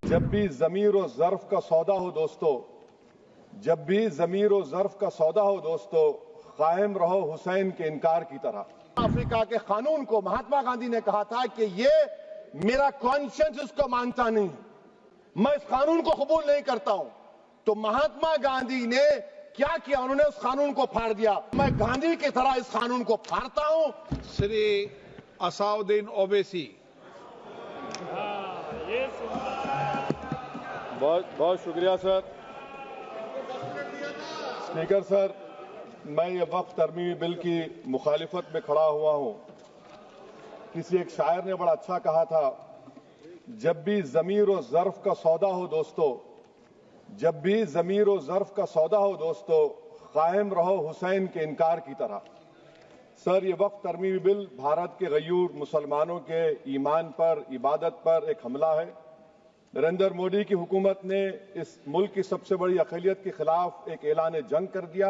जब भी ज़मीर और ज़र्फ का सौदा हो दोस्तों, जब भी ज़मीर और ज़र्फ का सौदा हो दोस्तों, कायम रहो हुसैन के इनकार की तरह। अफ्रीका के कानून को महात्मा गांधी ने कहा था कि ये मेरा कॉन्शियंस इसको मानता नहीं, मैं इस कानून को कबूल नहीं करता हूं। तो महात्मा गांधी ने क्या किया, उन्होंने उस कानून को फाड़ दिया। मैं गांधी की तरह इस कानून को फाड़ता हूं। श्री असाउद्दीन ओवैसी। बहुत शुक्रिया सर। स्पीकर सर, मैं ये वक्फ तरमीमी बिल की मुखालिफत में खड़ा हुआ हूं। किसी एक शायर ने बड़ा अच्छा कहा था, जब भी ज़मीर और ज़र्फ का सौदा हो दोस्तों, जब भी ज़मीर और ज़र्फ का सौदा हो दोस्तों, कायम रहो हुसैन के इनकार की तरह। सर, ये वक्फ तरमीमी बिल भारत के गयूर मुसलमानों के ईमान पर, इबादत पर एक हमला है। नरेंद्र मोदी की हुकूमत ने इस मुल्क की सबसे बड़ी अक़लियत के खिलाफ एक ऐलान जंग कर दिया,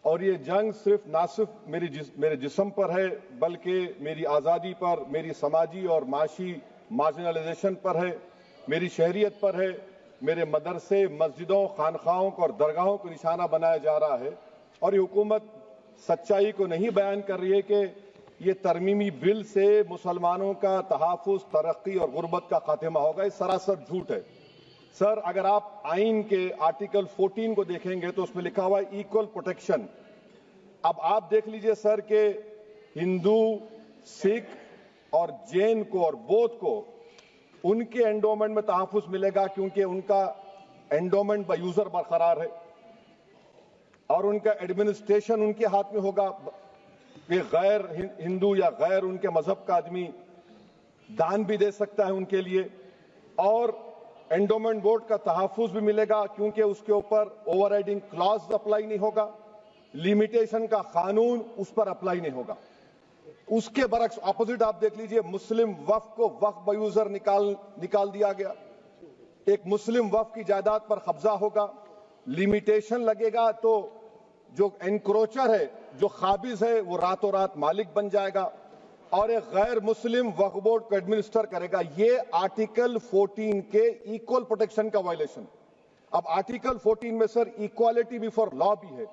और ये जंग ना सिर्फ मेरे जिस्म पर है, बल्कि मेरी आज़ादी पर, मेरी समाजी और माशी मार्जिनलाइजेशन पर है, मेरी शहरियत पर है, मेरे मदरसे, मस्जिदों, खानखाहों और दरगाहों को निशाना बनाया जा रहा है। और ये हुकूमत सच्चाई को नहीं बयान कर रही है कि ये तरमीमी बिल से मुसलमानों का तहफ़्फ़ुज़, तरक्की और गुर्बत का खात्मा होगा। ये सरासर झूठ है। सर, अगर आप आइन के आर्टिकल 14 को देखेंगे तो उसमें लिखा हुआ है इक्वल प्रोटेक्शन। अब आप देख लीजिए सर कि हिंदू, सिख और जैन को और बौद्ध को उनके एंडोमेंट में तहफ़्फ़ुज़ मिलेगा, क्योंकि उनका एंडोमेंट बाय यूजर बरकरार है और उनका एडमिनिस्ट्रेशन उनके हाथ में होगा कि गैर हिंदू या गैर उनके मजहब का आदमी दान भी दे सकता है उनके लिए, और एंडोमेंट बोर्ड का तहफ़्फ़ुज़ भी मिलेगा, क्योंकि उसके ऊपर ओवरराइडिंग क्लॉज अप्लाई नहीं होगा, लिमिटेशन का कानून उस पर अप्लाई नहीं होगा। उसके बरक्स ऑपोजिट आप देख लीजिए, मुस्लिम वक्फ को वक्फ बाय यूजर निकाल दिया गया। एक मुस्लिम वक्फ की जायदाद पर कब्जा होगा, लिमिटेशन लगेगा, तो जो एनक्रोचर है, जो खाबिज है, वो रातों रात मालिक बन जाएगा और एक गैर मुस्लिम वक्फ बोर्ड को एडमिनिस्टर करेगा। ये आर्टिकल 14 के इक्वल प्रोटेक्शन का वायलेशन। अब आर्टिकल 14 में सर इक्वालिटी बिफोर लॉ भी है,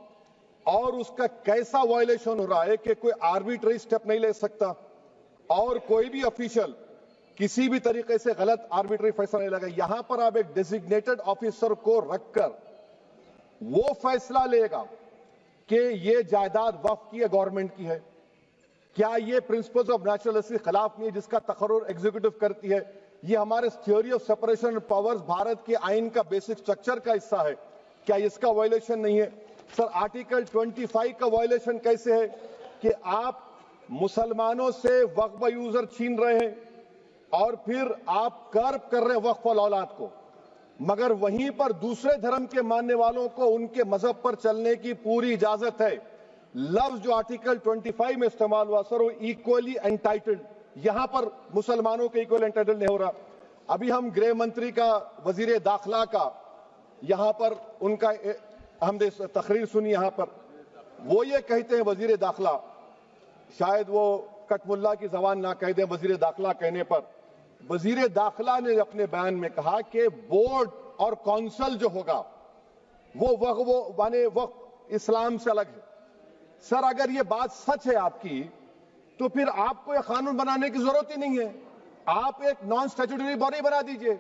और उसका कैसा वायलेशन हो रहा है कि कोई आर्बिट्ररी स्टेप नहीं ले सकता और कोई भी ऑफिशियल किसी भी तरीके से गलत आर्बिट्ररी फैसला नहीं लगा। यहां पर आप एक डेजिग्नेटेड ऑफिसर को रखकर वो फैसला लेगा कि ये जायदाद वक्फ की है, गवर्नमेंट की है। क्या ये प्रिंसिपल्स ऑफ नेचुरलिटी के खिलाफ नहीं है, जिसका तकर्रुर एग्जीक्यूटिव करती है? ये हमारे theory of separation of powers, Bharat के आइन का बेसिक स्ट्रक्चर का हिस्सा है। क्या इसका वायलेशन नहीं है? सर, आर्टिकल 25 का वायलेशन कैसे है कि आप मुसलमानों से वक्फ बाय यूजर छीन रहे हैं और फिर आप कर्ब कर रहे हैं वक्फ वाल औलाद को, मगर वहीं पर दूसरे धर्म के मानने वालों को उनके मजहब पर चलने की पूरी इजाजत है। लफ्ज जो आर्टिकल 25 में इस्तेमाल हुआ सर, वो इक्वली एंटाइटल्ड, यहां पर मुसलमानों के इक्वल एंटाइटल्ड नहीं हो रहा। अभी हम गृह मंत्री का, वजीर दाखिला का यहां पर उनका हमने तकरीर सुनी, यहां पर वो ये कहते हैं, वजीर दाखिला, शायद वो कटमुल्ला की जबान ना कह दें, वजीर दाखिला कहने पर वजीर दाखिला ने अपने बयान में कहा कि बोर्ड और काउंसिल जो होगा वो माने वक्फ इस्लाम से अलग है। सर, अगर ये बात सच है आपकी, तो फिर आपको यह कानून बनाने की जरूरत ही नहीं है। आप एक नॉन स्टैट्यूटरी बॉडी बना दीजिए।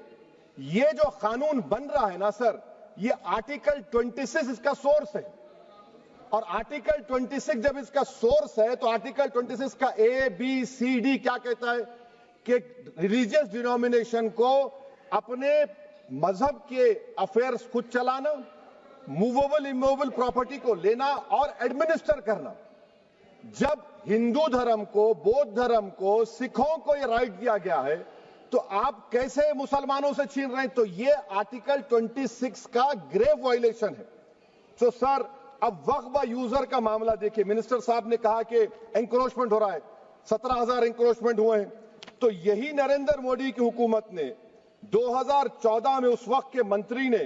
ये जो कानून बन रहा है ना सर, ये आर्टिकल 26 इसका सोर्स है, और आर्टिकल 26 जब इसका सोर्स है तो आर्टिकल 26 का ABCD क्या कहता है कि रिलीजियस डिनोमिनेशन को अपने मजहब के अफेयर्स खुद चलाना, मूवेबल इमूवेबल प्रॉपर्टी को लेना और एडमिनिस्टर करना। जब हिंदू धर्म को, बौद्ध धर्म को, सिखों को यह राइट दिया गया है, तो आप कैसे मुसलमानों से छीन रहे हैं? तो ये आर्टिकल 26 का ग्रेव वायलेशन है। तो सर, अब वक्फ बाय यूजर का मामला देखिए, मिनिस्टर साहब ने कहा कि एंक्रोचमेंट हो रहा है, 17,000 एंक्रोचमेंट हुए हैं। तो यही नरेंद्र मोदी की हुकूमत ने 2014 में उस वक्त के मंत्री ने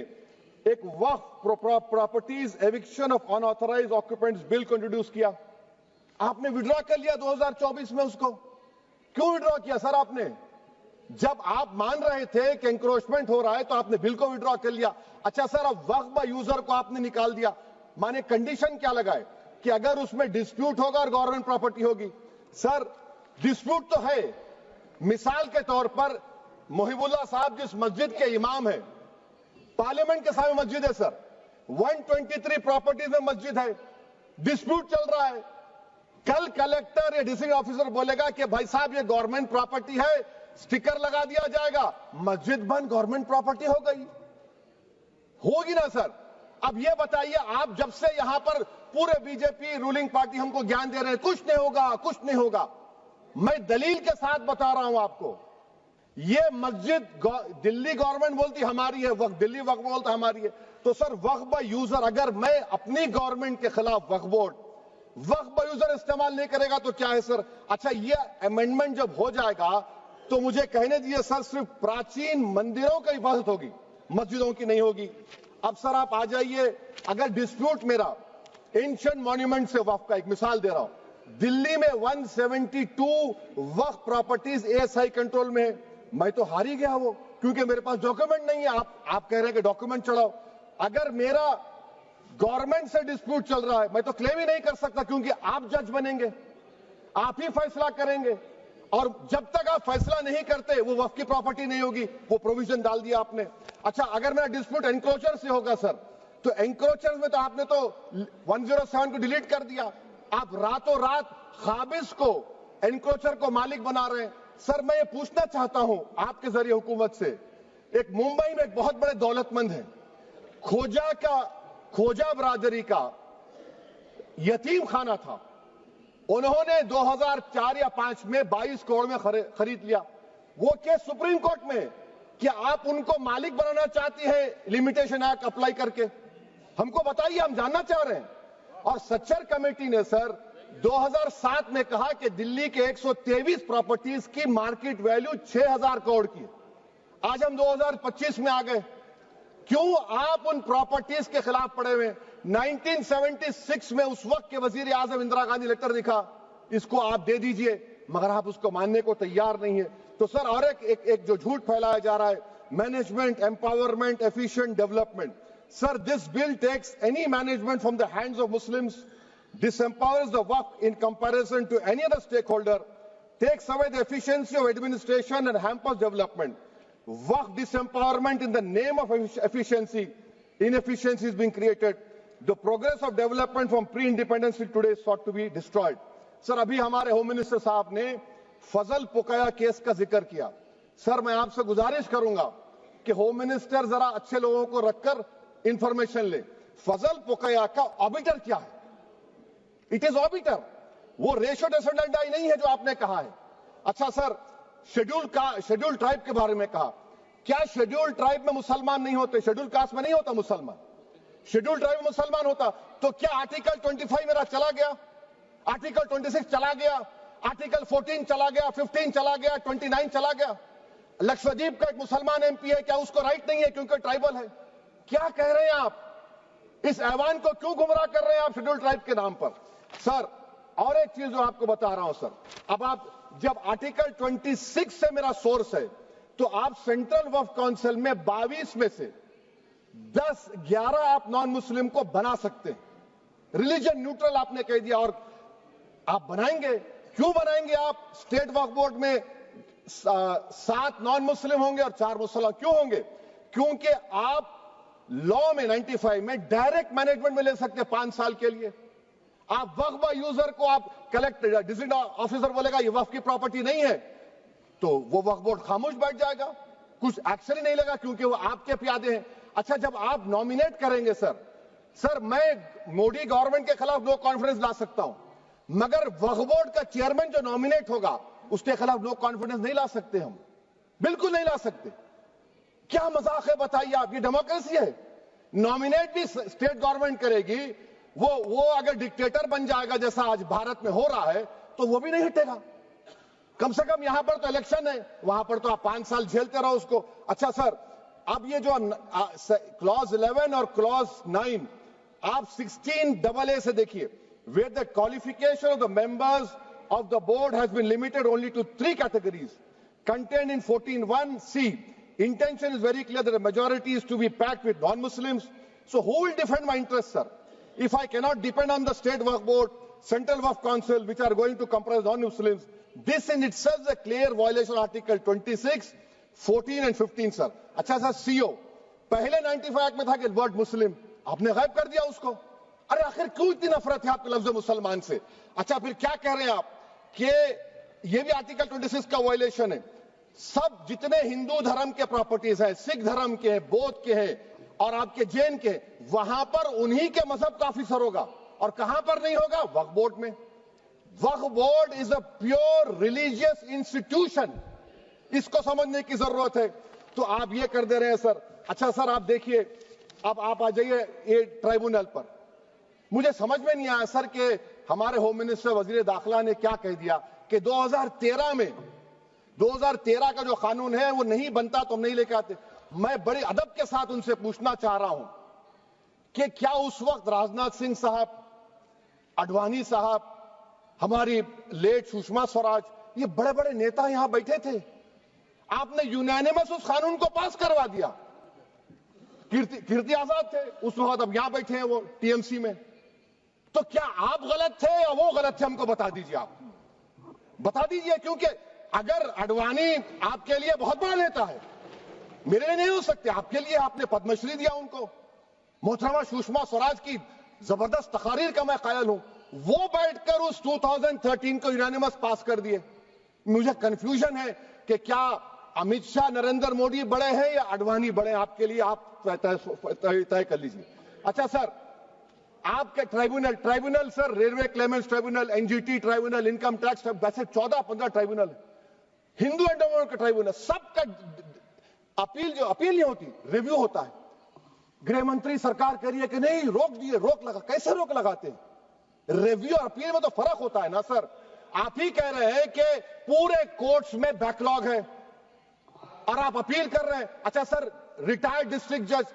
एक वक्फ properties eviction of unauthorised occupants bill को इंट्रोड्यूस किया। आपने विड्रॉ कर लिया 2024 में उसको। क्यों विड्रॉ किया सर आपने? जब आप मान रहे थे कि एंक्रोचमेंट हो रहा है तो आपने बिल को विड्रॉ कर लिया। अच्छा सर, अब वक्फ बाय यूजर को आपने निकाल दिया, माने कंडीशन क्या लगाए कि अगर उसमें डिस्प्यूट होगा और गवर्नमेंट प्रॉपर्टी होगी। सर डिस्प्यूट तो है, मिसाल के तौर पर मोहिबुल्लाह साहब जिस मस्जिद के इमाम है, पार्लियामेंट के सामने मस्जिद है सर, 123 प्रॉपर्टीज में मस्जिद है, डिस्प्यूट चल रहा है। कल कलेक्टर या डिस्ट्रिक्ट ऑफिसर बोलेगा कि भाई साहब ये गवर्नमेंट प्रॉपर्टी है, स्टिकर लगा दिया जाएगा, मस्जिद बंद, गवर्नमेंट प्रॉपर्टी हो गई, होगी ना सर। अब ये बताइए, आप जब से यहां पर पूरे बीजेपी रूलिंग पार्टी हमको ज्ञान दे रहे हैं कुछ नहीं होगा, कुछ नहीं होगा, मैं दलील के साथ बता रहा हूं आपको, ये मस्जिद दिल्ली गवर्नमेंट बोलती हमारी है, वक्फ दिल्ली वक्फ बोलता हमारी है, तो सर वक्फ बाय यूजर, अगर मैं अपनी गवर्नमेंट के खिलाफ वक्फ बोर्ड वक्फ बाय यूजर इस्तेमाल नहीं करेगा तो क्या है सर। अच्छा, ये अमेंडमेंट जब हो जाएगा तो मुझे कहने दीजिए सर, सिर्फ प्राचीन मंदिरों की हिफाजत होगी, मस्जिदों की नहीं होगी। अब सर आप आ जाइए, अगर डिस्प्यूट मेरा एंशिएंट मॉन्यूमेंट से वक्फ का, एक मिसाल दे रहा हूं, दिल्ली में 172 वक्फ प्रॉपर्टीज एएसआई कंट्रोल में है, मैं तो हार ही गया वो, क्योंकि मेरे पास डॉक्यूमेंट नहीं है। आप कह रहे हैं कि डॉक्यूमेंट चढ़ाओ, अगर मेरा गवर्नमेंट से डिस्प्यूट चल रहा है मैं तो क्लेम ही नहीं कर सकता, क्योंकि आप जज बनेंगे, आप ही फैसला करेंगे, और जब तक आप फैसला नहीं करते वो वक्फ की प्रॉपर्टी नहीं होगी, वो प्रोविजन डाल दिया आपने। अच्छा, अगर मेरा डिस्प्यूट एंक्रोचर से होगा सर, तो एंक्रोचर में तो आपने तो 107 को डिलीट कर दिया, आप रातों रात खाबिज को, एंक्रोचर को मालिक बना रहे हैं। सर मैं ये पूछना चाहता हूं आपके जरिए हुकूमत से, एक मुंबई में एक बहुत बड़े दौलतमंद है, खोजा बरादरी का यतीम खाना था, उन्होंने 2004 या 5 में 22 करोड़ में खरीद लिया। वो केस सुप्रीम कोर्ट में कि आप उनको मालिक बनाना चाहती है लिमिटेशन एक्ट अप्लाई करके, हमको बताइए, हम जानना चाह रहे हैं। और सच्चर कमेटी ने सर 2007 में कहा कि दिल्ली के 123 प्रॉपर्टीज की मार्केट वैल्यू 6000 करोड़ की। आज हम 2025 में आ गए, क्यों आप उन प्रॉपर्टीज के खिलाफ पड़े हुए? 1976 में उस वक्त के वजीर आजम इंदिरा गांधी लेटर लिखा, इसको आप दे दीजिए, मगर आप उसको मानने को तैयार नहीं है। तो सर और एक जो झूठ फैलाया जा रहा है, management empowerment efficient development, sir this bill takes any management from the hands of Muslims, disempowers the waqf in comparison to any other stakeholder, takes away the efficiency of administration and hampers development. Waqf disempowerment in the name of efficiency, inefficiency is being created. The progress of development from pre-independence till today is sought to be destroyed. Sir अभी हमारे home minister साहब ने फजल पुकाया case का जिक्र किया। Sir मैं आपसे गुजारिश करूंगा कि होम मिनिस्टर जरा अच्छे लोगों को रखकर इंफॉर्मेशन ले, फजल पुकाया का ऑबिटर क्या है? इट इज ऑबिटर, वो रेशो डेसेंडेंटाई नहीं है जो आपने कहा है। अच्छा सर, शेड्यूल ट्राइब के बारे में कहा, क्या शेड्यूल ट्राइब में मुसलमान नहीं होते? शेड्यूल कास्ट में नहीं होता मुसलमान, शेड्यूल ट्राइब में मुसलमान होता, तो क्या आर्टिकल 25 मेरा चला गया, आर्टिकल 26 चला गया, आर्टिकल 14 चला गया, 15 चला गया, 29 चला गया? लक्षद्वीप का एक मुसलमान एमपी है, क्या उसको राइट नहीं है क्योंकि ट्राइबल है? क्या कह रहे हैं आप? इस ऐवान को क्यों गुमराह कर रहे हैं आप शेड्यूल ट्राइब के नाम पर? सर और एक चीज जो आपको बता रहा हूं सर, अब आप जब आर्टिकल 26 से मेरा सोर्स है, तो आप सेंट्रल वक्फ काउंसिल में 22 में से 11 आप नॉन मुस्लिम को बना सकते हैं, रिलीजन न्यूट्रल आपने कह दिया, और आप बनाएंगे, क्यों बनाएंगे आप? स्टेट वक्फ बोर्ड में 7 नॉन मुस्लिम होंगे और 4 मुसलमान, क्यों होंगे? क्योंकि आप लॉ में 95 में डायरेक्ट मैनेजमेंट में ले सकते हैं 5 साल के लिए। आप वक्फ बाय यूजर को आप कलेक्टर डिस्ट्रिक्ट ऑफिसर बोलेगा ये वक्फ की प्रॉपर्टी नहीं है, तो वो वक्फ बोर्ड खामोश बैठ जाएगा, कुछ एक्शन ही नहीं लेगा, क्योंकि वो आपके प्यादे हैं। अच्छा, जब आप नॉमिनेट करेंगे सर मैं मोदी गवर्नमेंट के खिलाफ नो कॉन्फिडेंस ला सकता हूं, मगर वक्फ बोर्ड का चेयरमैन जो नॉमिनेट होगा उसके खिलाफ नो कॉन्फिडेंस नहीं ला सकते, हम बिल्कुल नहीं ला सकते। क्या मजाक है बताइए आप? ये डेमोक्रेसी है। नॉमिनेट भी स्टेट गवर्नमेंट करेगी, वो अगर डिक्टेटर बन जाएगा जैसा आज भारत में हो रहा है तो वो भी नहीं हटेगा। कम से कम यहां पर तो इलेक्शन है, वहां पर तो आप 5 साल झेलते रहो उसको। अच्छा सर, अब ये जो क्लॉज 11 और क्लॉज 9 आप 16AA से देखिए, where the qualification of the members of the board has been limited only to 3 categories. contained in 14(1)(c). Intention is very clear that the majority is to be packed with non-Muslims. So who will defend my interests, sir? If I cannot depend on the State Waqf Board, Central Waqf Council, which are going to comprise non-Muslims, this in itself is a clear violation of Article 26, 14 and 15, sir. अच्छा sir, CO पहले 95 act में था कि word मुस्लिम, आपने गायब कर दिया उसको। अरे आखिर क्यों इतनी नफरत है आपके लफ्ज मुसलमान से? अच्छा फिर क्या कह रहे हैं आप कि ये भी आर्टिकल 26 का वायलेशन है। सब जितने हिंदू धर्म के प्रॉपर्टीज है, सिख धर्म के, बौद्ध के हैं और आपके जैन के, वहां पर उन्हीं के मजहब का ऑफिसर होगा। और कहां पर नहीं होगा? वक्फ बोर्ड में। वक्फ board is a pure religious institution, इसको समझने की जरूरत है। तो आप ये कर दे रहे हैं सर। अच्छा सर, आप देखिए, अब आप आ जाइए ये ट्राइब्यूनल पर। मुझे समझ में नहीं आया सर कि हमारे होम मिनिस्टर वजीर दाखिला ने क्या कह दिया कि 2013 का जो कानून है वो नहीं बनता तो हम नहीं लेके आते। मैं बड़े अदब के साथ उनसे पूछना चाह रहा हूं कि क्या उस वक्त राजनाथ सिंह साहब, अडवाणी साहब, हमारी लेट सुषमा स्वराज, ये बड़े बड़े नेता यहां बैठे थे? आपने यूनानिमस उस कानून को पास करवा दिया। कीर्ति आजाद थे उस वक्त, अब यहां बैठे हैं वो टीएमसी में। तो क्या आप गलत थे या वो गलत थे? हमको बता दीजिए, आप बता दीजिए। क्योंकि अगर अडवाणी आपके लिए बहुत बड़ा नेता है, मेरे लिए नहीं हो सकते, आपके लिए आपने पद्मश्री दिया उनको। मोहतरमा सुषमा स्वराज की जबरदस्त तकारीर का मैं कायल हूं, वो बैठकर उस 2013 को यूनानिमस पास कर दिए। मुझे कंफ्यूजन है कि क्या अमित शाह, नरेंद्र मोदी बड़े हैं या अडवाणी बड़े हैं? आपके लिए आप तय कर लीजिए। अच्छा सर, आपके tribunal sir, railway Clements tribunal, NGT tribunal, income tax, वैसे 14-15 ट्राइब्यूनल है। हिंदू एंडोमेंट का ट्राइब्यूनल, सबका अपील नहीं होती, रिव्यू होता है। गृह मंत्री सरकार कह रही है कि नहीं, रोक दिए, रोक लगा। कैसे रोक लगाते हैं? रिव्यू और अपील में तो फर्क होता है ना सर। आप ही कह रहे हैं कि पूरे कोर्ट्स में बैकलॉग है और आप अपील कर रहे हैं। अच्छा सर, रिटायर्ड डिस्ट्रिक्ट जज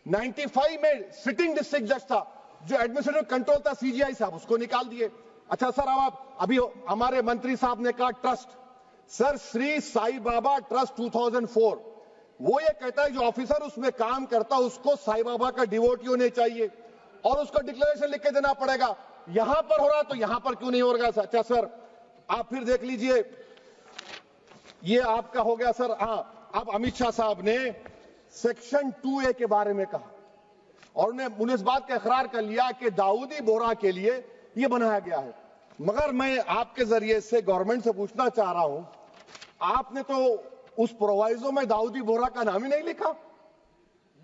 95 में सिटिंग डिस्ट्रिक्ट जज था, जो एडमिनिस्ट्रेटिव कंट्रोल था सीजीआई साहब, उसको निकाल दिए। अच्छा सर, अब आप अभी हमारे मंत्री साहब ने कहा trust, sir Shri Sai Baba trust 2004, वो ये कहता है जो ऑफिसर उसमें काम करता उसको साई बाबा का डिवोटी होने चाहिए और उसको डिक्लेरेशन लिख के देना पड़ेगा। यहां पर हो रहा तो यहां पर क्यों नहीं हो रहा? अच्छा सर, आप फिर देख लीजिए, ये आपका हो गया सर। हाँ, अब अमित शाह साहब ने सेक्शन 2A के बारे में कहा और उन्होंने इस बात का इकरार कर लिया कि दाऊदी बोहरा के लिए यह बनाया गया है। मगर मैं आपके जरिए से गवर्नमेंट से पूछना चाह रहा हूं, आपने तो उस प्रोवाइजो में दाऊदी बोहरा का नाम ही नहीं लिखा।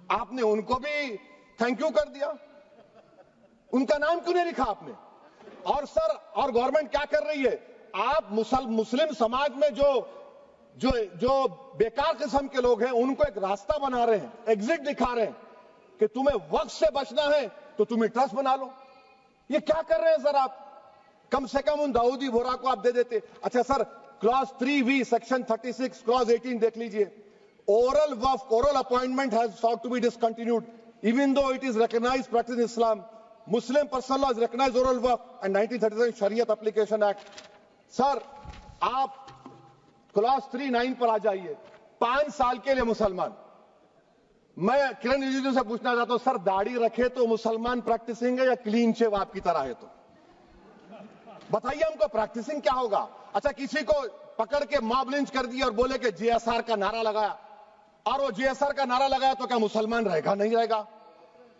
आपने उनको भी थैंक यू कर दिया, उनका नाम क्यों नहीं लिखा आपने? और सर, और गवर्नमेंट क्या कर रही है? आप मुस्लिम समाज में जो बेकार किस्म के लोग हैं उनको एक रास्ता बना रहे हैं, एग्जिट दिखा रहे हैं कि तुम्हें वक्त से बचना है तो तुम्हें ट्रस्ट बना लो। ये क्या कर रहे हैं सर आप? कम से कम उन दाऊदी बोहरा को आप दे देते। अच्छा sir, clause 3V section 36 clause 18 देख लीजिए। Oral Waqf, oral appointment has sought to be discontinued even though it is recognized practice in Islam. Muslim personal law is recognized oral waqf and 1937 Shariat Application Act. Sir, आप clause 39 पर आ जाइए। 5 साल के लिए मुसलमान। मैं किरण रिजिजू से पूछना चाहता हूं, सर दाढ़ी रखे तो मुसलमान प्रैक्टिसिंग है या क्लीन शेव आपकी तरह है? तो बताइए हमको, प्रैक्टिसिंग क्या होगा? अच्छा, किसी को पकड़ के मॉब लिंच कर दिया और बोले कि JSR का नारा लगाया, और वो JSR का नारा लगाया तो क्या मुसलमान रहेगा? नहीं रहेगा।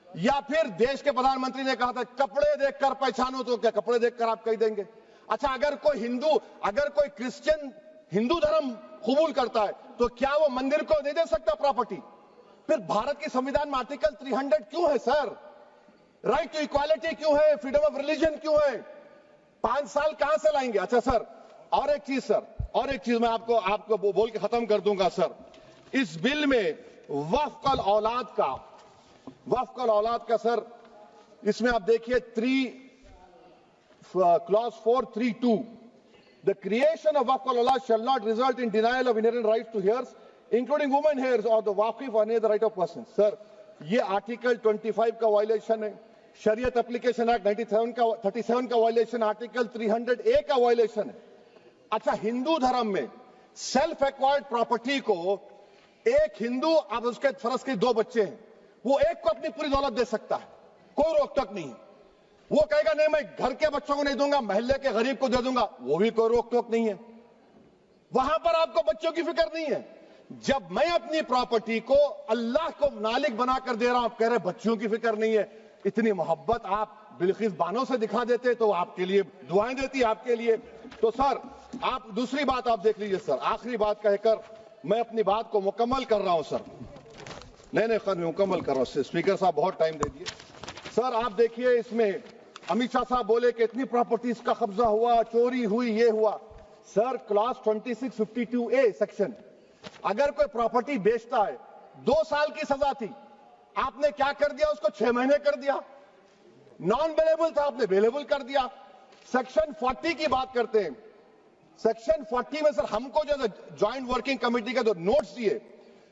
या फिर देश के प्रधानमंत्री ने कहा था कपड़े देखकर पहचानो, तो क्या कपड़े देखकर आप कह देंगे? अच्छा, अगर कोई क्रिश्चियन हिंदू धर्म कबूल करता है तो क्या वो मंदिर को नहीं दे सकता प्रॉपर्टी? फिर भारत के संविधान में आर्टिकल 300 क्यों है सर? राइट टू इक्वालिटी क्यों है? फ्रीडम ऑफ रिलीजन क्यों है? 5 साल कहां से लाएंगे? अच्छा सर, और एक चीज सर, और एक चीज मैं आपको बोल के खत्म कर दूंगा सर। इस बिल में वक्फ औलाद का सर, इसमें आप देखिए clause 432, the creation of waqf al-awlad shall not result in denial of inherent rights to heirs, including women heirs or the waqif or any other right of person. Sir, ये article 25 का violation है, शरीयत application act 37 का violation, article 300A का violation है। अच्छा, हिंदू धर्म में सेल्फ एक्वायर्ड प्रॉपर्टी को एक हिंदू, अब उसके फर्ज के 2 बच्चे हैं, वो एक को अपनी पूरी दौलत दे सकता है, कोई रोक टोक नहीं। वो कहेगा नहीं मैं घर के बच्चों को नहीं दूंगा, मोहल्ले के गरीब को दे दूंगा, वो भी कोई रोक टोक नहीं है। वहां पर आपको बच्चों की फिक्र नहीं है। जब मैं अपनी प्रॉपर्टी को अल्लाह को मालिक बनाकर दे रहा हूं, आप कह रहे बच्चों की फिक्र नहीं है। इतनी मोहब्बत आप बिल्किस बानो से दिखा देते तो आपके लिए दुआएं देती आपके लिए। तो सर आप दूसरी बात आप देख लीजिए सर, आखिरी बात कहकर मैं अपनी बात को मुकम्मल कर रहा हूं सर। नहीं मुकम्मल कर रहा हूं। स्पीकर साहब बहुत टाइम दे दिए। सर आप देखिए, इसमें अमित शाह साहब बोले कि इतनी प्रॉपर्टीज का कब्जा हुआ, चोरी हुई, ये हुआ। सर क्लास 2652A सेक्शन, अगर कोई प्रॉपर्टी बेचता है 2 साल की सजा थी, आपने क्या कर दिया, उसको 6 महीने कर दिया। नॉन बेलेबल था, आपने बेलेबल कर दिया। सेक्शन 40 की बात करते हैं। सेक्शन 40 में सर हमको जो ज्वाइंट वर्किंग कमेटी का जो नोट्स दिए,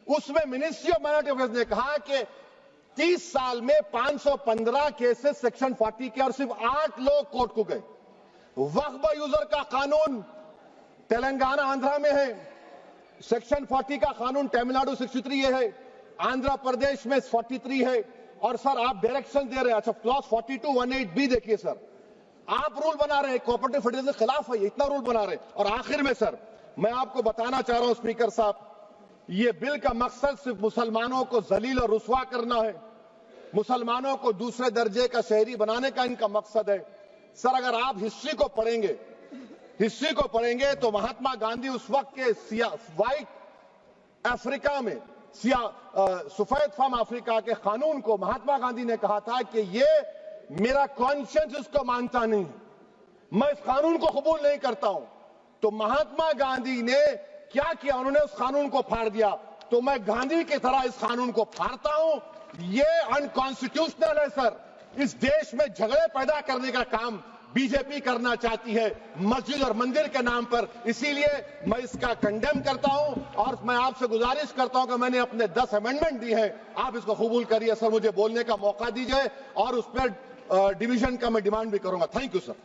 उसमें मिनिस्ट्री ऑफ माइनॉरिटी अफेयर्स ने कहा कि 30 साल में 515 केसेस सेक्शन 40 के, और सिर्फ 8 लोग कोर्ट को गए। वक्फ यूजर का कानून तेलंगाना आंध्रा में है, सेक्शन 40 का कानून तमिलनाडु 63 है, आंध्र प्रदेश में 43 है। और सर आप डायरेक्शन दे रहे हैं, अच्छा क्लॉज 4218B देखिए सर, आप रूल बना रहे हैं, कोऑपरेटिव फेडरलिज्म के खिलाफ है, इतना रूल बना रहे हैं। और आखिर में सर मैं आपको बताना चाह रहा हूं स्पीकर साहब, ये बिल का मकसद सिर्फ मुसलमानों को जलील और रुस्वा करना है, मुसलमानों को दूसरे दर्जे का शहरी बनाने का इनका मकसद है। सर अगर आप हिस्ट्री को पढ़ेंगे तो महात्मा गांधी उस वक्त के व्हाइट अफ्रीका में, सफेद फार्म अफ्रीका के कानून को महात्मा गांधी ने कहा था कि ये मेरा कॉन्शियंस इसको मानता नहीं, मैं इस कानून को कबूल नहीं करता हूं। तो महात्मा गांधी ने क्या किया, उन्होंने उस कानून को फाड़ दिया। तो मैं गांधी की तरह इस कानून को फाड़ता हूं। ये अनकॉन्स्टिट्यूशनल है सर। इस देश में झगड़े पैदा करने का काम बीजेपी करना चाहती है मस्जिद और मंदिर के नाम पर, इसीलिए मैं इसका कंडेम करता हूं। और मैं आपसे गुजारिश करता हूं कि मैंने अपने 10 अमेंडमेंट दी हैं, आप इसको कबूल करिए सर, मुझे बोलने का मौका दीजिए और उस पर डिवीजन का मैं डिमांड भी करूंगा। Thank you sir.